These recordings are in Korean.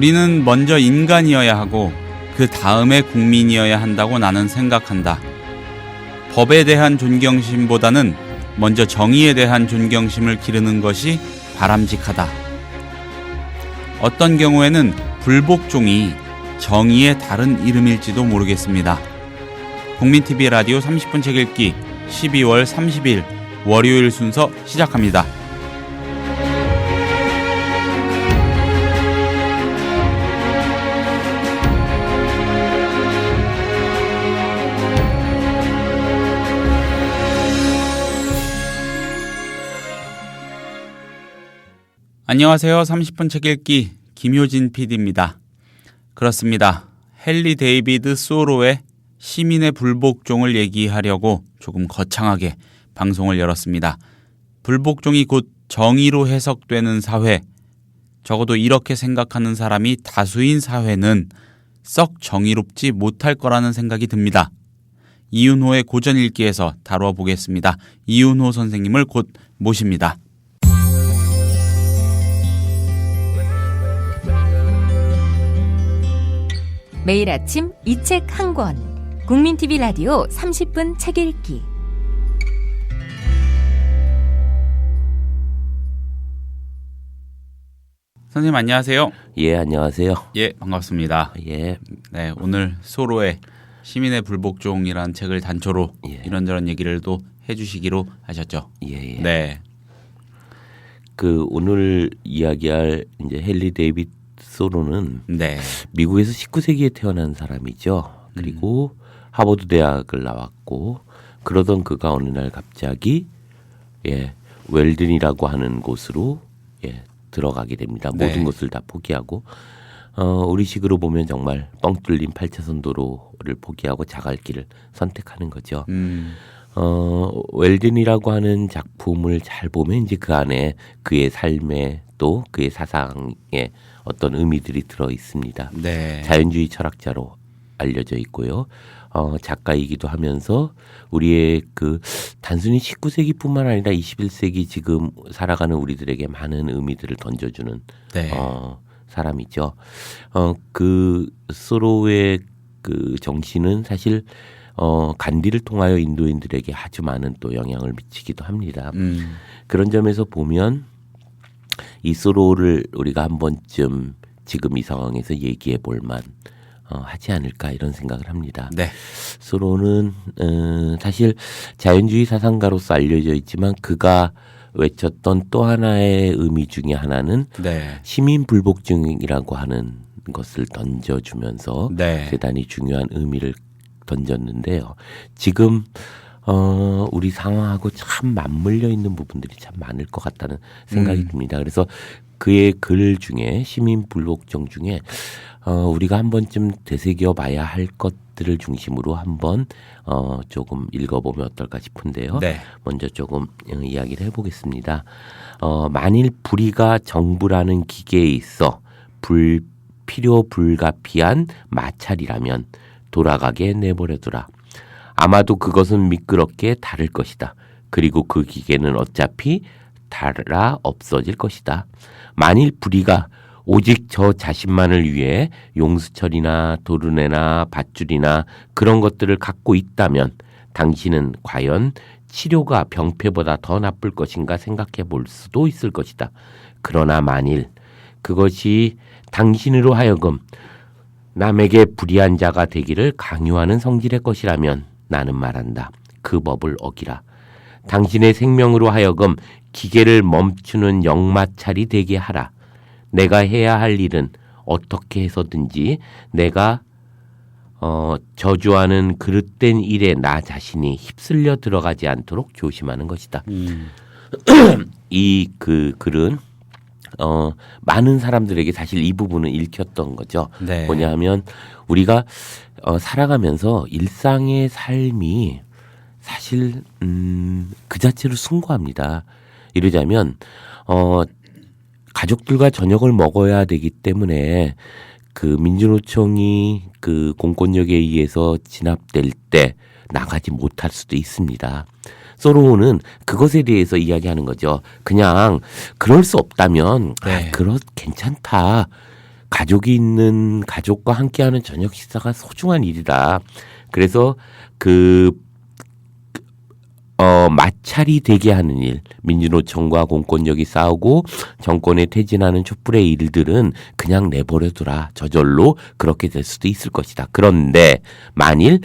우리는 먼저 인간이어야 하고 그 다음에 국민이어야 한다고 나는 생각한다. 법에 대한 존경심보다는 먼저 정의에 대한 존경심을 기르는 것이 바람직하다. 어떤 경우에는 불복종이 정의의 다른 이름일지도 모르겠습니다. 국민TV 라디오 30분 책 읽기 12월 30일 월요일 순서 시작합니다. 안녕하세요. 30분 책 읽기 김효진 PD입니다. 그렇습니다. 헨리 데이비드 소로의 시민의 불복종을 얘기하려고 조금 거창하게 방송을 열었습니다. 불복종이 곧 정의로 해석되는 사회, 적어도 이렇게 생각하는 사람이 다수인 사회는 썩 정의롭지 못할 거라는 생각이 듭니다. 이윤호의 고전 읽기에서 다뤄보겠습니다. 이윤호 선생님을 곧 모십니다. 매일 아침 이 책 한 권, 국민TV 라디오 30분 책 읽기. 선생님 안녕하세요. 예, 안녕하세요. 예, 반갑습니다. 예. 네, 오늘 소로의 시민의 불복종이라는 책을 단초로 이런저런 얘기를 또 해주시기로 하셨죠. 예. 네. 그 오늘 이야기할 이제 헨리 데이비드 소로는 미국에서 19세기에 태어난 사람이죠. 그리고 하버드 대학을 나왔고 그러던 그가 어느 날 갑자기 웰든이라고 하는 곳으로 들어가게 됩니다. 모든 것을 다 포기하고 우리식으로 보면 정말 뻥 뚫린 8차선 도로를 포기하고 자갈길을 선택하는 거죠. 웰든이라고 하는 작품을 잘 보면 이제 그 안에 그의 삶에 또 그의 사상에 어떤 의미들이 들어 있습니다. 네. 자연주의 철학자로 알려져 있고요. 작가이기도 하면서 우리의 그 단순히 19세기뿐만 아니라 21세기 지금 살아가는 우리들에게 많은 의미들을 던져주는 사람이죠. 그 소로의 그 정신은 사실 간디를 통하여 인도인들에게 아주 많은 또 영향을 미치기도 합니다. 그런 점에서 보면 이 소로를 우리가 한 번쯤 지금 이 상황에서 얘기해 볼만 하지 않을까 이런 생각을 합니다. 네. 소로는 사실 자연주의 사상가로서 알려져 있지만 그가 외쳤던 또 하나의 의미 중에 하나는 시민 불복종이라고 하는 것을 던져주면서 대단히 중요한 의미를 던졌는데요. 지금 우리 상황하고 참 맞물려 있는 부분들이 참 많을 것 같다는 생각이 듭니다. 그래서 그의 글 중에 시민 불복종 중에 우리가 한 번쯤 되새겨 봐야 할 것들을 중심으로 한번 조금 읽어보면 어떨까 싶은데요. 먼저 조금 이야기를 해보겠습니다. 만일 불의가 정부라는 기계에 있어 필요 불가피한 마찰이라면 돌아가게 내버려두라. 아마도 그것은 미끄럽게 닳을 것이다. 그리고 그 기계는 어차피 닳아 없어질 것이다. 만일 불의가 오직 저 자신만을 위해 용수철이나 도르네나 밧줄이나 그런 것들을 갖고 있다면 당신은 과연 치료가 병폐보다 더 나쁠 것인가 생각해 볼 수도 있을 것이다. 그러나 만일 그것이 당신으로 하여금 남에게 불의한 자가 되기를 강요하는 성질의 것이라면 나는 말한다. 그 법을 어기라. 당신의 생명으로 하여금 기계를 멈추는 역마찰이 되게 하라. 내가 해야 할 일은 어떻게 해서든지 내가 저주하는 그릇된 일에 나 자신이 휩쓸려 들어가지 않도록 조심하는 것이다. 이 글은 많은 사람들에게 사실 이 부분은 읽혔던 거죠. 뭐냐 하면 우리가 살아가면서 일상의 삶이 사실 그 자체로 숭고합니다. 이러자면 가족들과 저녁을 먹어야 되기 때문에 그 민주노총이 그 공권력에 의해서 진압될 때 나가지 못할 수도 있습니다. 소로는 그것에 대해서 이야기하는 거죠. 그냥 그럴 수 없다면 괜찮다. 가족이 있는 가족과 함께하는 저녁 식사가 소중한 일이다. 그래서 마찰이 되게 하는 일, 민주노총과 공권력이 싸우고 정권에 퇴진하는 촛불의 일들은 그냥 내버려두라. 저절로 그렇게 될 수도 있을 것이다. 그런데 만일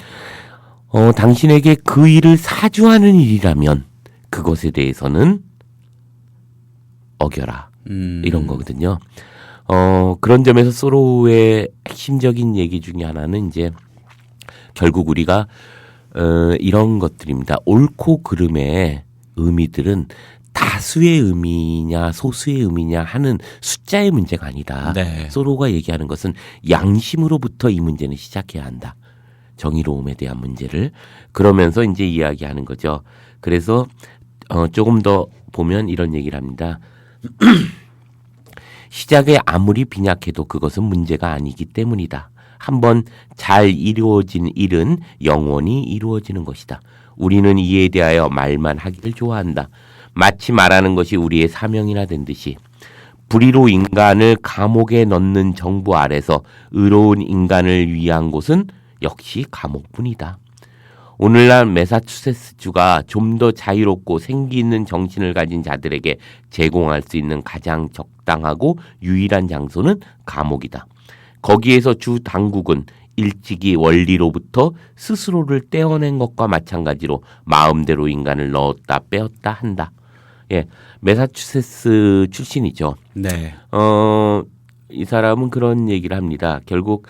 당신에게 그 일을 사주하는 일이라면 그것에 대해서는 어겨라. 이런 거거든요. 그런 점에서 소로우의 핵심적인 얘기 중에 하나는 이제 결국 우리가 이런 것들입니다. 옳고 그름의 의미들은 다수의 의미냐 소수의 의미냐 하는 숫자의 문제가 아니다. 네. 소로우가 얘기하는 것은 양심으로부터 이 문제는 시작해야 한다. 정의로움에 대한 문제를. 그러면서 이제 이야기하는 거죠. 그래서 조금 더 보면 이런 얘기를 합니다. 시작에 아무리 빈약해도 그것은 문제가 아니기 때문이다. 한번 잘 이루어진 일은 영원히 이루어지는 것이다. 우리는 이에 대하여 말만 하기를 좋아한다. 마치 말하는 것이 우리의 사명이나 된 듯이 불의로 인간을 감옥에 넣는 정부 아래서 의로운 인간을 위한 곳은 역시 감옥뿐이다. 오늘날 매사추세츠주가 좀 더 자유롭고 생기 있는 정신을 가진 자들에게 제공할 수 있는 가장 적당하고 유일한 장소는 감옥이다. 거기에서 주 당국은 일찍이 원리로부터 스스로를 떼어낸 것과 마찬가지로 마음대로 인간을 넣었다 빼었다 한다. 예, 매사추세츠 출신이죠. 네. 이 사람은 그런 얘기를 합니다. 결국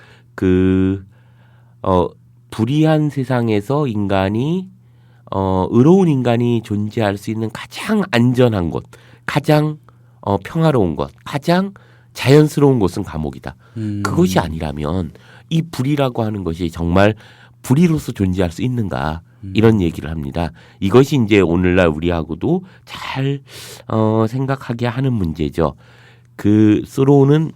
불의한 세상에서 인간이 의로운 인간이 존재할 수 있는 가장 안전한 곳, 가장 평화로운 곳, 가장 자연스러운 곳은 감옥이다. 그것이 아니라면 이 불의라고 하는 것이 정말 불의로서 존재할 수 있는가 이런 얘기를 합니다. 이것이 이제 오늘날 우리하고도 잘 생각하게 하는 문제죠. 소로우는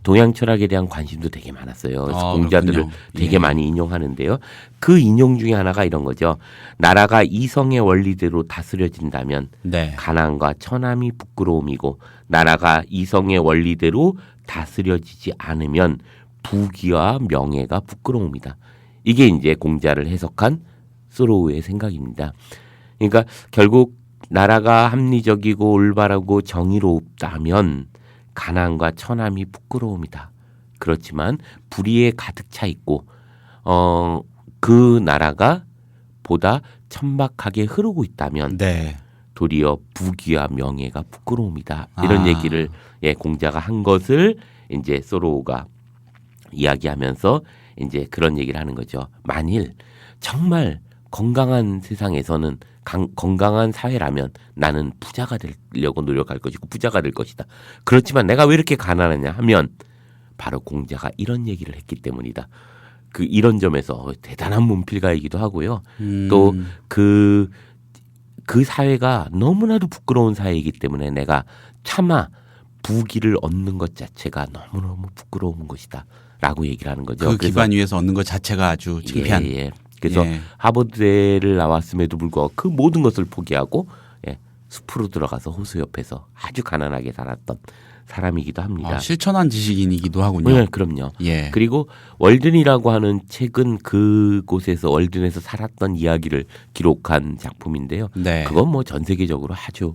동양 철학에 대한 관심도 되게 많았어요. 그래서 공자들을 그렇군요. 되게 많이 인용하는데요. 그 인용 중에 하나가 이런 거죠. 나라가 이성의 원리대로 다스려진다면 네. 가난과 천함이 부끄러움이고 나라가 이성의 원리대로 다스려지지 않으면 부귀와 명예가 부끄러움이다. 이게 이제 공자를 해석한 소로우의 생각입니다. 그러니까 결국 나라가 합리적이고 올바르고 정의롭다면 가난과 천함이 부끄러움이다. 그렇지만 불의에 가득 차 있고 그 나라가 보다 천박하게 흐르고 있다면 네. 도리어 부귀와 명예가 부끄러움이다. 이런 얘기를 공자가 한 것을 이제 소로우가 이야기하면서 이제 그런 얘기를 하는 거죠. 만일 정말 건강한 세상에서는 건강한 사회라면 나는 부자가 되려고 노력할 것이고 부자가 될 것이다. 그렇지만 내가 왜 이렇게 가난하냐 하면 바로 공자가 이런 얘기를 했기 때문이다. 이런 점에서 대단한 문필가이기도 하고요. 또 그 사회가 너무나도 부끄러운 사회이기 때문에 내가 차마 부귀를 얻는 것 자체가 너무너무 부끄러운 것이다. 라고 얘기를 하는 거죠. 그 기반 위에서 얻는 것 자체가 아주 창피한. 그래서 하버드대를 나왔음에도 불구하고 그 모든 것을 포기하고 숲으로 들어가서 호수 옆에서 아주 가난하게 살았던 사람이기도 합니다. 실천한 지식인이기도 하군요. 네, 그럼요. 예. 그리고 월든이라고 하는 책은 그곳에서 월든에서 살았던 이야기를 기록한 작품인데요. 네. 그건 뭐 전 세계적으로 아주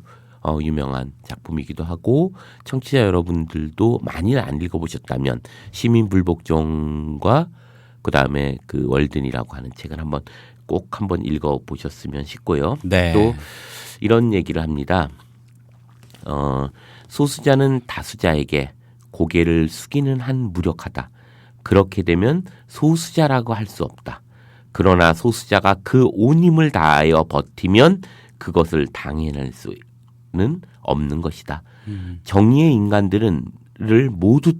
유명한 작품이기도 하고 청취자 여러분들도 만일 안 읽어보셨다면 시민불복종과 그다음에 그 월든이라고 하는 책을 꼭 한번 읽어보셨으면 싶고요. 네. 또 이런 얘기를 합니다. 소수자는 다수자에게 고개를 숙이는 한 무력하다. 그렇게 되면 소수자라고 할 수 없다. 그러나 소수자가 그 온 힘을 다하여 버티면 그것을 당해낼 수는 없는 것이다. 정의의 인간들을 모두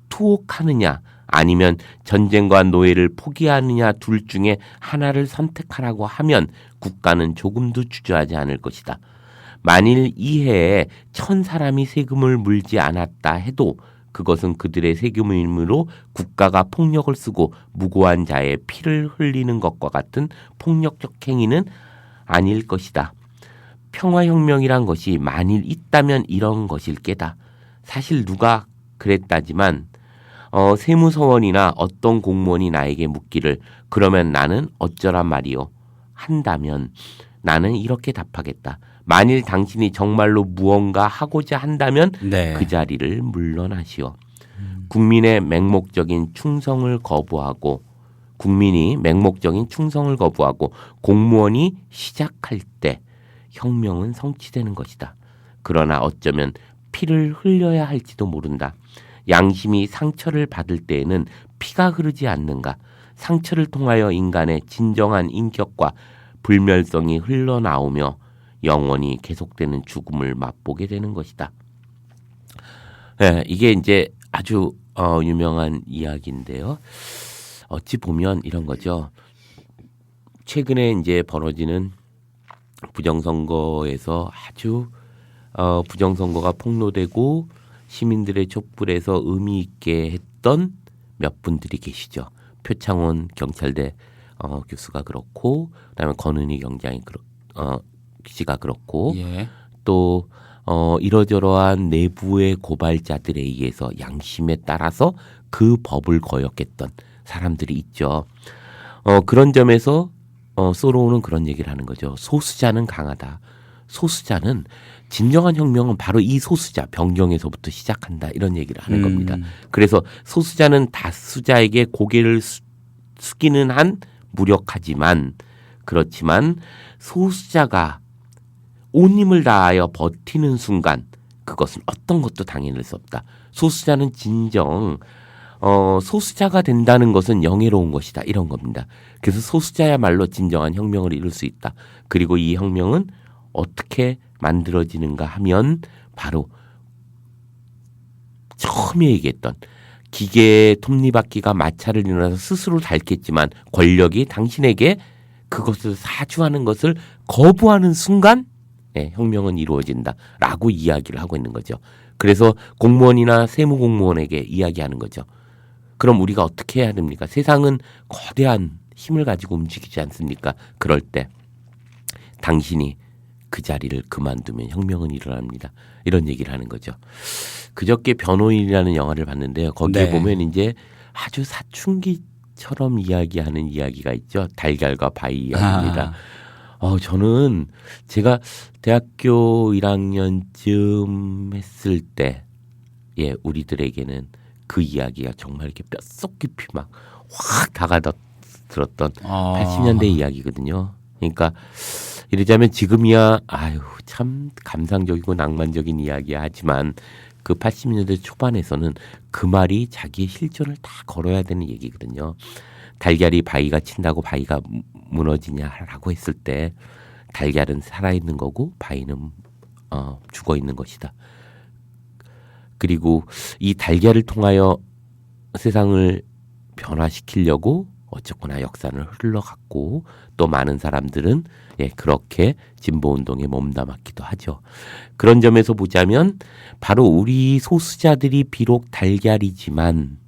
투옥하느냐 아니면 전쟁과 노예를 포기하느냐 둘 중에 하나를 선택하라고 하면 국가는 조금도 주저하지 않을 것이다. 만일 이 해에 1,000사람이 세금을 물지 않았다 해도 그것은 그들의 세금으로 국가가 폭력을 쓰고 무고한 자의 피를 흘리는 것과 같은 폭력적 행위는 아닐 것이다. 평화혁명이란 것이 만일 있다면 이런 것일 게다. 사실 누가 그랬다지만 세무서원이나 어떤 공무원이 나에게 묻기를 그러면 나는 어쩌란 말이요 한다면 나는 이렇게 답하겠다. 만일 당신이 정말로 무언가 하고자 한다면 네. 그 자리를 물러나시오. 국민의 맹목적인 충성을 거부하고 공무원이 시작할 때 혁명은 성취되는 것이다. 그러나 어쩌면 피를 흘려야 할지도 모른다. 양심이 상처를 받을 때에는 피가 흐르지 않는가? 상처를 통하여 인간의 진정한 인격과 불멸성이 흘러나오며 영원히 계속되는 죽음을 맛보게 되는 것이다. 네, 이게 이제 아주 유명한 이야기인데요. 어찌 보면 이런 거죠. 최근에 이제 벌어지는 부정선거에서 아주 부정선거가 폭로되고 시민들의 촛불에서 의미 있게 했던 몇 분들이 계시죠. 표창원 경찰대 교수가 그렇고, 그다음에 권은희 경장이 씨가 그렇고, 예. 또 이러저러한 내부의 고발자들에 의해서 양심에 따라서 그 법을 거역했던 사람들이 있죠. 그런 점에서 소로우는 그런 얘기를 하는 거죠. 소수자는 강하다. 소수자는 진정한 혁명은 바로 이 소수자 변경에서부터 시작한다. 이런 얘기를 하는 겁니다. 그래서 소수자는 다수자에게 고개를 숙이는 한 무력하지만 그렇지만 소수자가 온 힘을 다하여 버티는 순간 그것은 어떤 것도 당해낼 수 없다. 소수자는 진정 소수자가 된다는 것은 영예로운 것이다. 이런 겁니다. 그래서 소수자야말로 진정한 혁명을 이룰 수 있다. 그리고 이 혁명은 어떻게 만들어지는가 하면 바로 처음에 얘기했던 기계의 톱니바퀴가 마찰을 일어나서 스스로 닳겠지만 권력이 당신에게 그것을 사주하는 것을 거부하는 순간 혁명은 이루어진다라고 이야기를 하고 있는 거죠. 그래서 공무원이나 세무공무원에게 이야기하는 거죠. 그럼 우리가 어떻게 해야 됩니까? 세상은 거대한 힘을 가지고 움직이지 않습니까? 그럴 때 당신이 그 자리를 그만두면 혁명은 일어납니다. 이런 얘기를 하는 거죠. 그저께 변호인이라는 영화를 봤는데요. 거기에 네. 보면 이제 아주 사춘기처럼 이야기하는 이야기가 있죠. 달걀과 바위 이야기입니다. 저는 제가 대학교 1학년쯤 했을 때, 우리들에게는 그 이야기가 정말 이렇게 뼛속 깊이 막 확 다가들었던 80년대 이야기거든요. 그러니까 이러자면 지금이야 참 감상적이고 낭만적인 이야기야 하지만 그 80년대 초반에서는 그 말이 자기의 실존을 다 걸어야 되는 얘기거든요. 달걀이 바위가 친다고 바위가 무너지냐라고 했을 때 달걀은 살아있는 거고 바위는 죽어있는 것이다. 그리고 이 달걀을 통하여 세상을 변화시키려고 어쨌거나 역사를 흘러갔고 또 많은 사람들은 그렇게 진보운동에 몸담았기도 하죠. 그런 점에서 보자면 바로 우리 소수자들이 비록 달걀이지만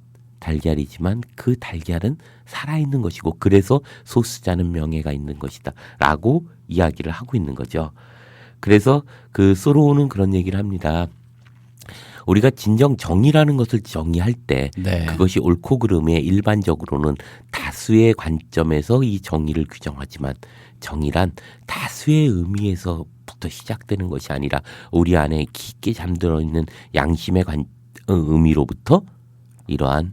그 달걀은 살아있는 것이고 그래서 소수자는 명예가 있는 것이다 라고 이야기를 하고 있는 거죠. 그래서 그 소로우는 그런 얘기를 합니다. 우리가 진정 정의라는 것을 정의할 때 그것이 옳고 그름에 일반적으로는 다수의 관점에서 이 정의를 규정하지만 정의란 다수의 의미에서부터 시작되는 것이 아니라 우리 안에 깊게 잠들어 있는 양심의 의미로부터 이러한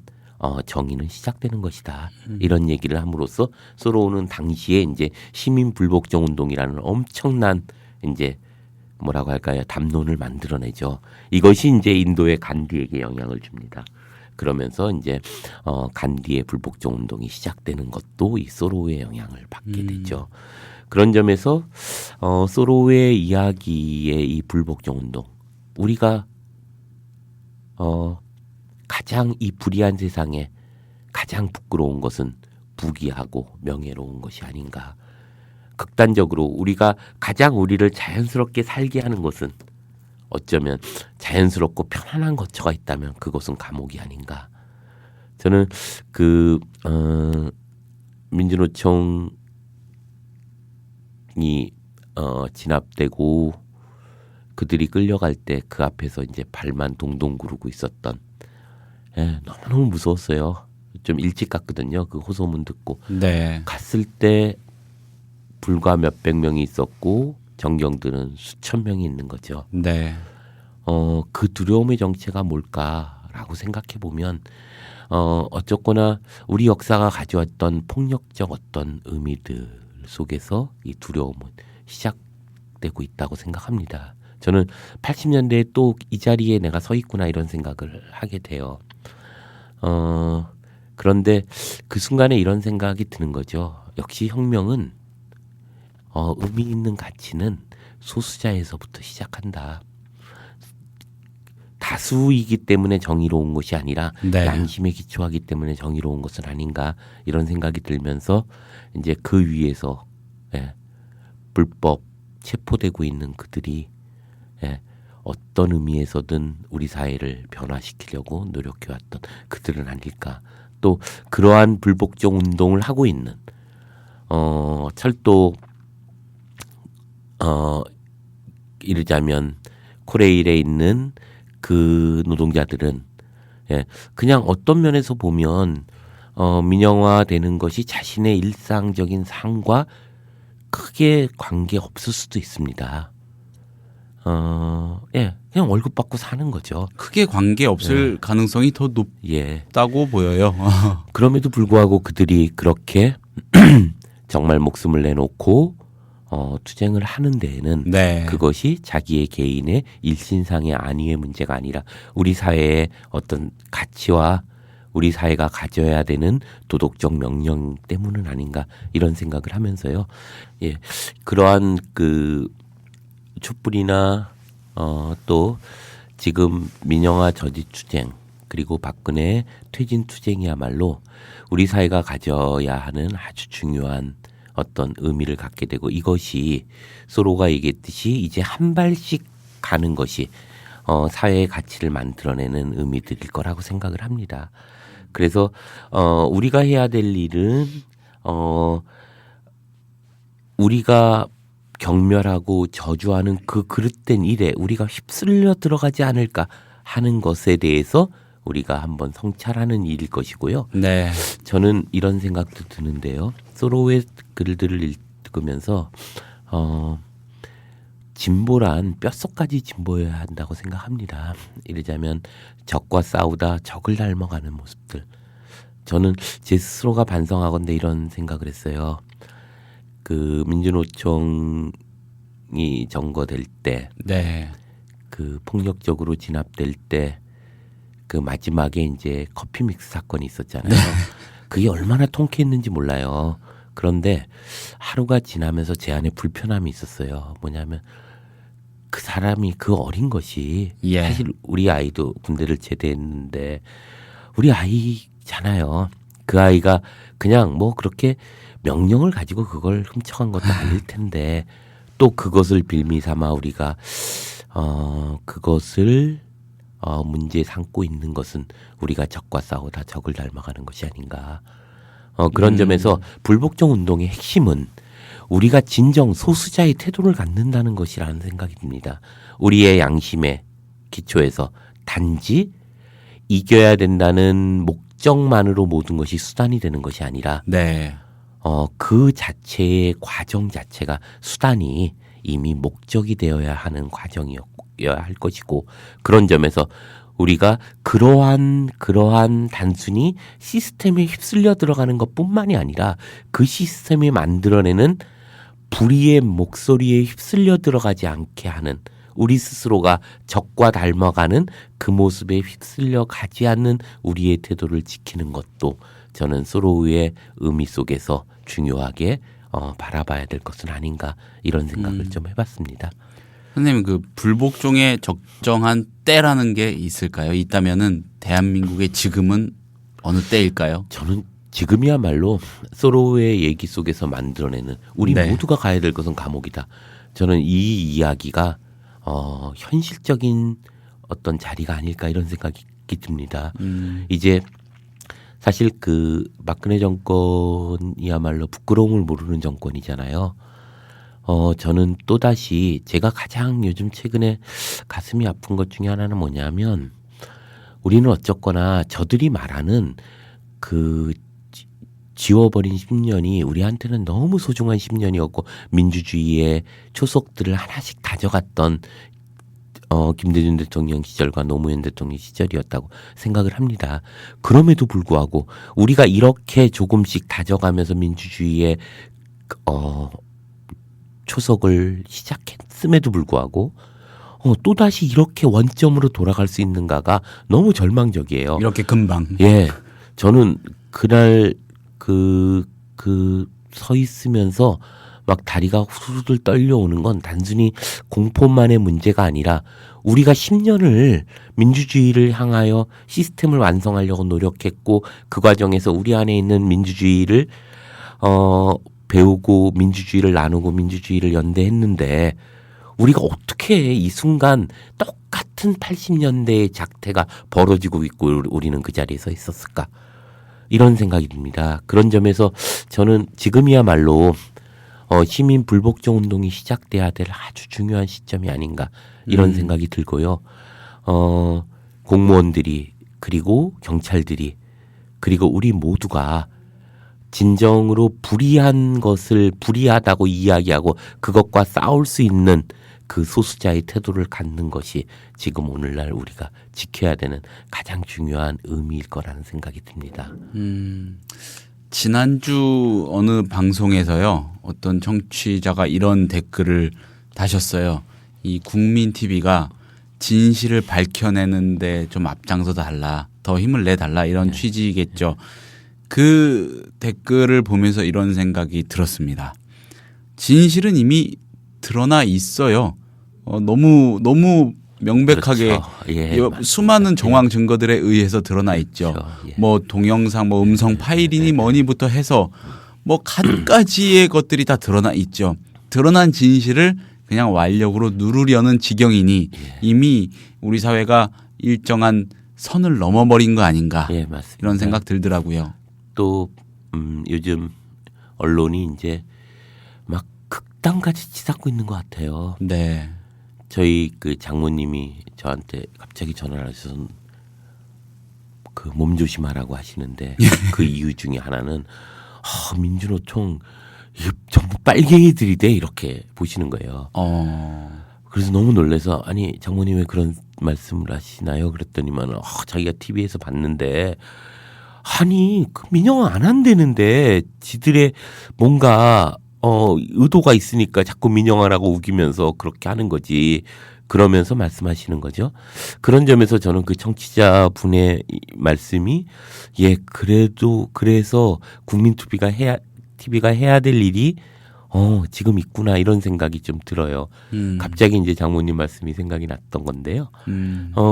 정의는 시작되는 것이다. 이런 얘기를 함으로써 소로우는 당시에 이제 시민 불복종 운동이라는 엄청난 이제 뭐라고 할까요? 담론을 만들어내죠. 이것이 이제 인도의 간디에게 영향을 줍니다. 그러면서 이제 간디의 불복종 운동이 시작되는 것도 이 소로우의 영향을 받게 되죠. 그런 점에서 소로우의 이야기의 이 불복종 운동, 우리가 가장 이 불의한 세상에 가장 부끄러운 것은 부귀하고 명예로운 것이 아닌가. 극단적으로 우리가 가장 우리를 자연스럽게 살게 하는 것은 어쩌면 자연스럽고 편안한 거처가 있다면 그것은 감옥이 아닌가. 저는 민주노총이 진압되고 그들이 끌려갈 때 그 앞에서 이제 발만 동동 구르고 있었던 예, 너무너무 무서웠어요. 좀 일찍 갔거든요. 그 호소문 듣고. 네. 갔을 때 불과 몇백 명이 있었고 정경들은 수천 명이 있는 거죠. 네. 그 두려움의 정체가 뭘까라고 생각해 보면 어쨌거나 우리 역사가 가져왔던 폭력적 어떤 의미들 속에서 이 두려움은 시작되고 있다고 생각합니다. 저는 80년대에 또 이 자리에 내가 서 있구나 이런 생각을 하게 돼요. 그런데 그 순간에 이런 생각이 드는 거죠. 역시 혁명은 의미 있는 가치는 소수자에서부터 시작한다. 다수이기 때문에 정의로운 것이 아니라 네. 양심에 기초하기 때문에 정의로운 것은 아닌가 이런 생각이 들면서 이제 그 위에서 불법 체포되고 있는 그들이 어떤 의미에서든 우리 사회를 변화시키려고 노력해왔던 그들은 아닐까. 또 그러한 불복종 운동을 하고 있는 철도 이르자면 코레일에 있는 그 노동자들은 그냥 어떤 면에서 보면 민영화되는 것이 자신의 일상적인 삶과 크게 관계 없을 수도 있습니다. 그냥 월급 받고 사는 거죠. 크게 관계 없을 가능성이 더 높다고 보여요. 그럼에도 불구하고 그들이 그렇게 정말 목숨을 내놓고 투쟁을 하는 데에는 네. 그것이 자기의 개인의 일신상의 안위의 문제가 아니라 우리 사회의 어떤 가치와 우리 사회가 가져야 되는 도덕적 명령 때문은 아닌가 이런 생각을 하면서요. 그러한 그 촛불이나 또 지금 민영화 저지 투쟁 그리고 박근혜 퇴진 투쟁이야말로 우리 사회가 가져야 하는 아주 중요한 어떤 의미를 갖게 되고 이것이 소로가 얘기했듯이 이제 한 발씩 가는 것이 사회의 가치를 만들어내는 의미들일 거라고 생각을 합니다. 그래서 우리가 해야 될 일은 우리가 경멸하고 저주하는 그 그릇된 일에 우리가 휩쓸려 들어가지 않을까 하는 것에 대해서 우리가 한번 성찰하는 일일 것이고요. 네. 저는 이런 생각도 드는데요. 소로의 글들을 읽으면서 진보란 뼛속까지 진보여야 한다고 생각합니다. 이러자면 적과 싸우다 적을 닮아가는 모습들. 저는 제 스스로가 반성하건대 이런 생각을 했어요. 그 민주노총이 점거될 때, 네. 그 폭력적으로 진압될 때, 그 마지막에 이제 커피 믹스 사건이 있었잖아요. 네. 그게 얼마나 통쾌했는지 몰라요. 그런데 하루가 지나면서 제 안에 불편함이 있었어요. 뭐냐면 그 사람이 그 어린 것이 사실 우리 아이도 군대를 제대했는데 우리 아이잖아요. 그 아이가 그냥 뭐 그렇게 명령을 가지고 그걸 훔쳐간 것도 아닐 텐데 또 그것을 빌미 삼아 우리가 그것을 문제 삼고 있는 것은 우리가 적과 싸우다 적을 닮아가는 것이 아닌가. 그런 점에서 불복종 운동의 핵심은 우리가 진정 소수자의 태도를 갖는다는 것이라는 생각이 듭니다. 우리의 양심에 기초해서 단지 이겨야 된다는 목적만으로 모든 것이 수단이 되는 것이 아니라 그 자체의 과정 자체가 수단이 이미 목적이 되어야 하는 과정이어야 할 것이고 그런 점에서 우리가 그러한 단순히 시스템에 휩쓸려 들어가는 것뿐만이 아니라 그 시스템이 만들어내는 불의의 목소리에 휩쓸려 들어가지 않게 하는 우리 스스로가 적과 닮아가는 그 모습에 휩쓸려 가지 않는 우리의 태도를 지키는 것도 저는 소로의 의미 속에서 중요하게 바라봐야 될 것은 아닌가 이런 생각을 좀 해봤습니다. 선생님 그 불복종의 적정한 때라는 게 있을까요? 있다면은 대한민국의 지금은 어느 때일까요? 저는 지금이야말로 소로의 얘기 속에서 만들어내는 우리 모두가 가야 될 것은 감옥이다. 저는 이 이야기가 현실적인 어떤 자리가 아닐까 이런 생각이 듭니다. 이제 사실 그 박근혜 정권이야말로 부끄러움을 모르는 정권이잖아요. 저는 또다시 제가 가장 요즘 최근에 가슴이 아픈 것 중에 하나는 뭐냐면 우리는 어쨌거나 저들이 말하는 그 지워버린 10년이 우리한테는 너무 소중한 10년이었고 민주주의의 초석들을 하나씩 다져갔던 김대중 대통령 시절과 노무현 대통령 시절이었다고 생각을 합니다. 그럼에도 불구하고 우리가 이렇게 조금씩 다져가면서 민주주의의 초석을 시작했음에도 불구하고 또다시 이렇게 원점으로 돌아갈 수 있는가가 너무 절망적이에요. 이렇게 금방. 예. 저는 그날 서 있으면서 막 다리가 후루들 떨려오는 건 단순히 공포만의 문제가 아니라 우리가 10년을 민주주의를 향하여 시스템을 완성하려고 노력했고 그 과정에서 우리 안에 있는 민주주의를 배우고 민주주의를 나누고 민주주의를 연대했는데 우리가 어떻게 이 순간 똑같은 80년대의 작태가 벌어지고 있고 우리는 그 자리에 서 있었을까? 이런 생각이 듭니다. 그런 점에서 저는 지금이야말로 시민 불복종 운동이 시작돼야 될 아주 중요한 시점이 아닌가 이런 생각이 들고요. 공무원들이 그리고 경찰들이 그리고 우리 모두가 진정으로 불의한 것을 불의하다고 이야기하고 그것과 싸울 수 있는 그 소수자의 태도를 갖는 것이 지금 오늘날 우리가 지켜야 되는 가장 중요한 의미일 거라는 생각이 듭니다. 지난주 어느 방송에서요. 어떤 청취자가 이런 댓글을 다셨어요. 이 국민TV가 진실을 밝혀내는데 좀 앞장서 달라. 더 힘을 내달라. 이런 취지겠죠. 그 댓글을 보면서 이런 생각이 들었습니다. 진실은 이미 드러나 있어요. 너무 명백하게 그렇죠. 예, 수많은 정황 증거들에 의해서 드러나 있죠. 그렇죠. 예. 뭐 동영상, 뭐 음성 파일이니 뭐니부터 해서 뭐 갖가지의 것들이 다 드러나 있죠. 드러난 진실을 그냥 완력으로 누르려는 지경이니 이미 우리 사회가 일정한 선을 넘어버린 거 아닌가. 예, 맞습니다. 이런 생각 들더라고요. 또 요즘 언론이 이제 막 극단같이 치닫고 있는 것 같아요. 네. 저희 그 장모님이 저한테 갑자기 전화를 하셔서 그 몸 조심하라고 하시는데 그 이유 중에 하나는 민주노총 이게 전부 빨갱이들이대 이렇게 보시는 거예요. 그래서 너무 놀라서 아니 장모님 왜 그런 말씀을 하시나요? 그랬더니만 자기가 TV에서 봤는데 아니 그 민영화 안 한다는데 지들의 뭔가 의도가 있으니까 자꾸 민영화라고 우기면서 그렇게 하는 거지. 그러면서 말씀하시는 거죠. 그런 점에서 저는 그 청취자분의 말씀이 그래서 국민TV가 해야 될 일이 지금 있구나 이런 생각이 좀 들어요. 갑자기 이제 장모님 말씀이 생각이 났던 건데요.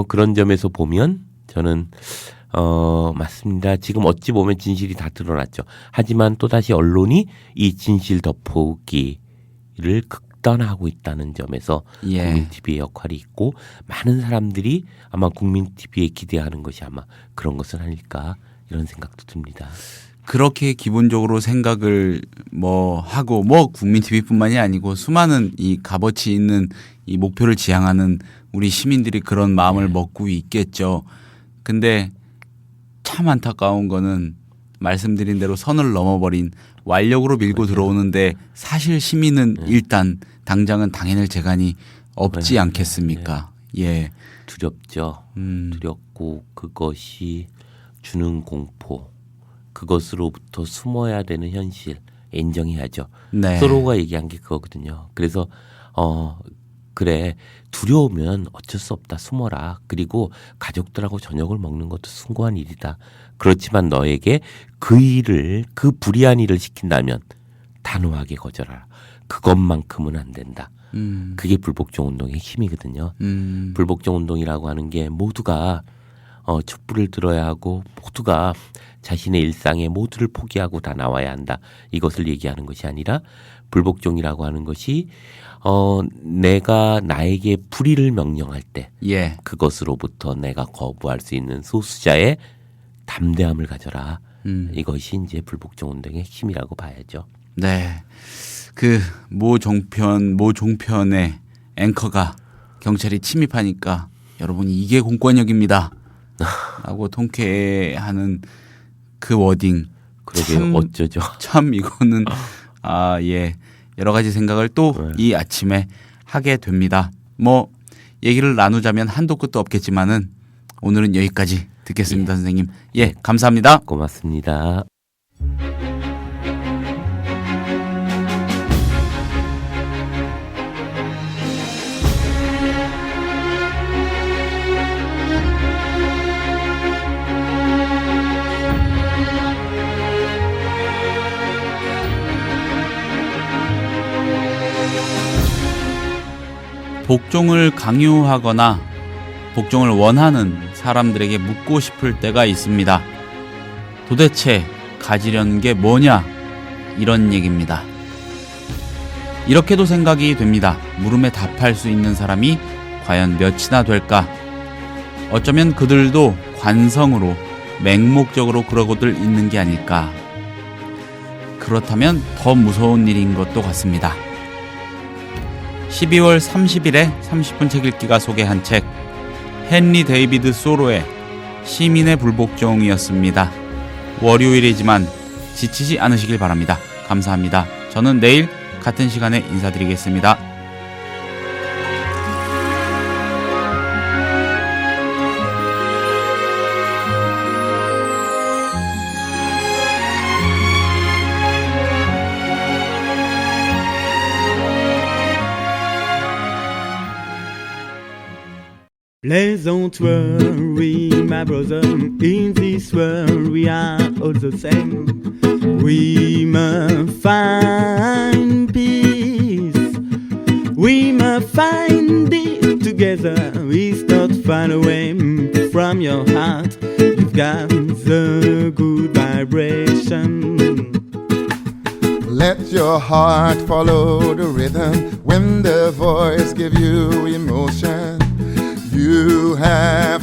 그런 점에서 보면 저는 맞습니다. 지금 어찌 보면 진실이 다 드러났죠. 하지만 또다시 언론이 이 진실 덮어오기를 극단화하고 있다는 점에서 국민TV의 역할이 있고 많은 사람들이 아마 국민TV에 기대하는 것이 아마 그런 것은 아닐까 이런 생각도 듭니다. 그렇게 기본적으로 생각을 하고 국민TV뿐만이 아니고 수많은 이 값어치 있는 이 목표를 지향하는 우리 시민들이 그런 마음을 먹고 있겠죠. 근데 참 안타까운 거는 말씀드린 대로 선을 넘어버린 완력으로 밀고 들어오는데 사실 시민은 일단 당장은 당해낼 재간이 없지 않겠습니까? 예. 두렵죠. 두렵고 그것이 주는 공포, 그것으로부터 숨어야 되는 현실 인정해야죠. 네. 서로가 얘기한 게 그거거든요. 그래서 그래 두려우면 어쩔 수 없다 숨어라. 그리고 가족들하고 저녁을 먹는 것도 숭고한 일이다. 그렇지만 너에게 그 불의한 일을 시킨다면 단호하게 거절하라. 그것만큼은 안 된다. 그게 불복종 운동의 힘이거든요. 불복종 운동이라고 하는 게 모두가 촛불을 들어야 하고 모두가 자신의 일상에 모두를 포기하고 다 나와야 한다. 이것을 얘기하는 것이 아니라 불복종이라고 하는 것이 내가 나에게 불의를 명령할 때 그것으로부터 내가 거부할 수 있는 소수자의 담대함을 가져라. 이것이 이제 불복종 운동의 힘이라고 봐야죠. 네. 그 모 종편의 앵커가 경찰이 침입하니까 여러분 이게 공권력입니다. 라고 통쾌해하는 그 워딩. 그러게 어쩌죠? 참 이거는 예, 여러 가지 생각을 또 이 아침에 하게 됩니다. 뭐 얘기를 나누자면 한도 끝도 없겠지만은 오늘은 여기까지 듣겠습니다, 선생님. 예, 감사합니다. 고맙습니다. 복종을 강요하거나 복종을 원하는 사람들에게 묻고 싶을 때가 있습니다. 도대체 가지려는 게 뭐냐? 이런 얘기입니다. 이렇게도 생각이 됩니다. 물음에 답할 수 있는 사람이 과연 몇이나 될까? 어쩌면 그들도 관성으로 맹목적으로 그러고들 있는 게 아닐까? 그렇다면 더 무서운 일인 것도 같습니다. 12월 30일에 30분 책 읽기가 소개한 책 헨리 데이비드 소로의 시민의 불복종이었습니다. 월요일이지만 지치지 않으시길 바랍니다. 감사합니다. 저는 내일 같은 시간에 인사드리겠습니다. Please don't worry, my brother. In this world, we are all the same. We must find peace. We must find it together. We start far away from your heart. You've got the good vibration. Let your heart follow the rhythm when the voice gives you emotion. You have